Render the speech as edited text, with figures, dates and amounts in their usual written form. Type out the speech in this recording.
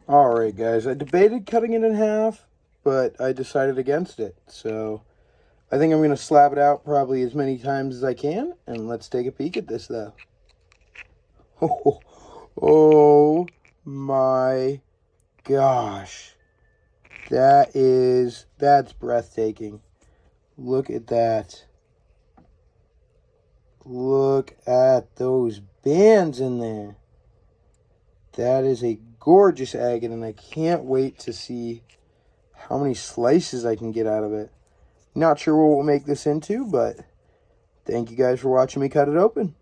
Alright guys, I debated cutting it in half, but I decided against it. So I think I'm going to slab it out probably as many times as I can, and let's take a peek at this though. Oh my gosh. That's breathtaking. Look at that. Look at those bands in there. That is a gorgeous agate, and I can't wait to see how many slices I can get out of it. Not sure what we'll make this into, but thank you guys for watching me cut it open.